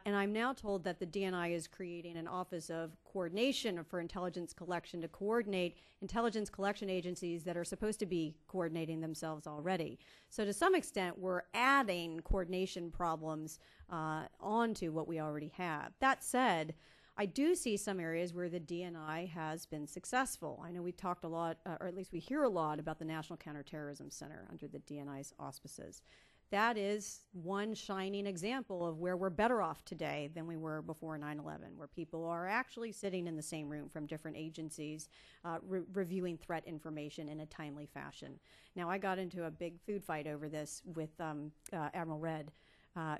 And I'm now told that the DNI is creating an Office of Coordination for Intelligence Collection to coordinate intelligence collection agencies that are supposed to be coordinating themselves already. So to some extent, we're adding coordination problems onto what we already have. That said, I do see some areas where the DNI has been successful. I know we talked a lot, or at least we hear a lot about the National Counterterrorism Center under the DNI's auspices. That is one shining example of where we're better off today than we were before 9/11, where people are actually sitting in the same room from different agencies, reviewing threat information in a timely fashion. Now, I got into a big food fight over this with Admiral Red,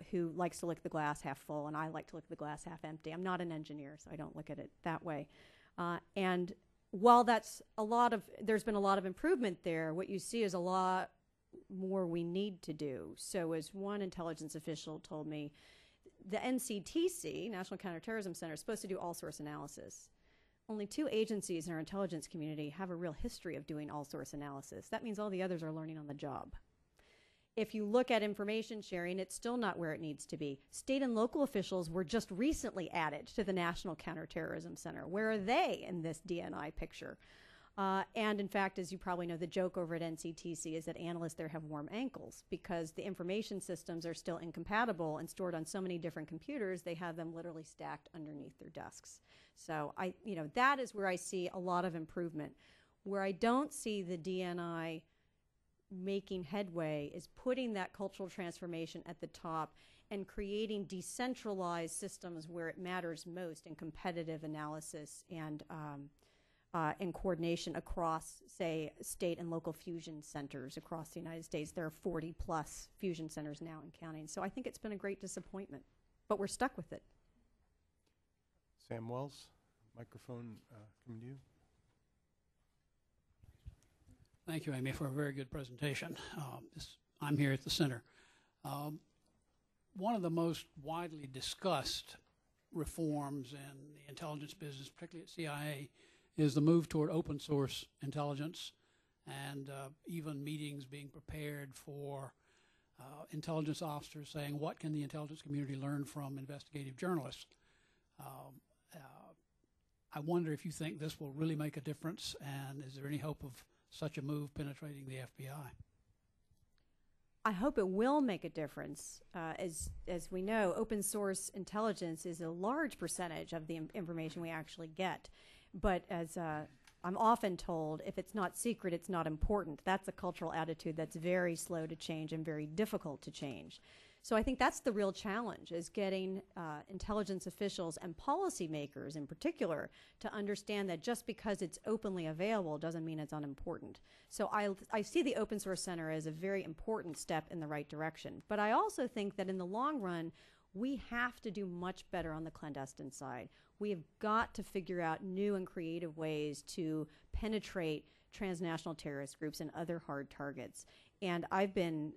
who likes to look at the glass half full, and I like to look at the glass half empty. I'm not an engineer, so I don't look at it that way. And while there's been a lot of improvement there, what you see is a lot more we need to do. So as one intelligence official told me, the NCTC, National Counterterrorism Center, is supposed to do all source analysis. Only 2 agencies in our intelligence community have a real history of doing all source analysis. That means all the others are learning on the job. If you look at information sharing, it's still not where it needs to be. State and local officials were just recently added to the National Counterterrorism Center. Where are they in this DNI picture? And in fact, as you probably know, the joke over at NCTC is that analysts there have warm ankles because the information systems are still incompatible and stored on so many different computers, they have them literally stacked underneath their desks. So that is where I see a lot of improvement. Where I don't see the DNI making headway is putting that cultural transformation at the top and creating decentralized systems where it matters most in competitive analysis and in coordination across, say, state and local fusion centers across the United States. There are 40 plus fusion centers now and counting. So I think it's been a great disappointment, but we're stuck with it. Sam Wells, microphone coming to you. Thank you, Amy, for a very good presentation. I'm here at the center. One of the most widely discussed reforms in the intelligence business, particularly at CIA, is the move toward open source intelligence, and even meetings being prepared for intelligence officers saying, what can the intelligence community learn from investigative journalists? I wonder if you think this will really make a difference, and is there any hope of such a move penetrating the FBI? I hope it will make a difference. As we know, open source intelligence is a large percentage of the information we actually get. But as I'm often told, if it's not secret, it's not important. That's a cultural attitude that's very slow to change and very difficult to change. So I think that's the real challenge, is getting intelligence officials and policymakers in particular to understand that just because it's openly available doesn't mean it's unimportant. So I see the Open Source Center as a very important step in the right direction. But I also think that in the long run, we have to do much better on the clandestine side. We have got to figure out new and creative ways to penetrate transnational terrorist groups and other hard targets. And I've been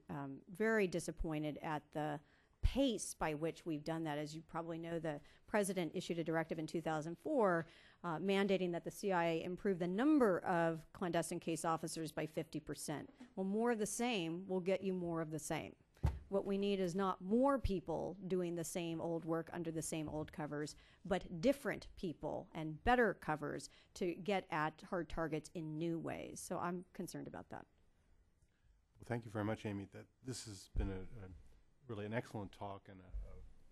very disappointed at the pace by which we've done that. As you probably know, the president issued a directive in 2004 mandating that the CIA improve the number of clandestine case officers by 50%. Well, more of the same will get you more of the same. What we need is not more people doing the same old work under the same old covers, but different people and better covers to get at hard targets in new ways. So I'm concerned about that. Well, thank you very much, Amy. This has been really an excellent talk and an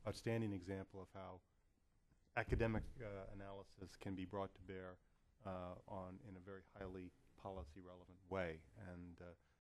outstanding example of how academic analysis can be brought to bear in a very highly policy relevant way. And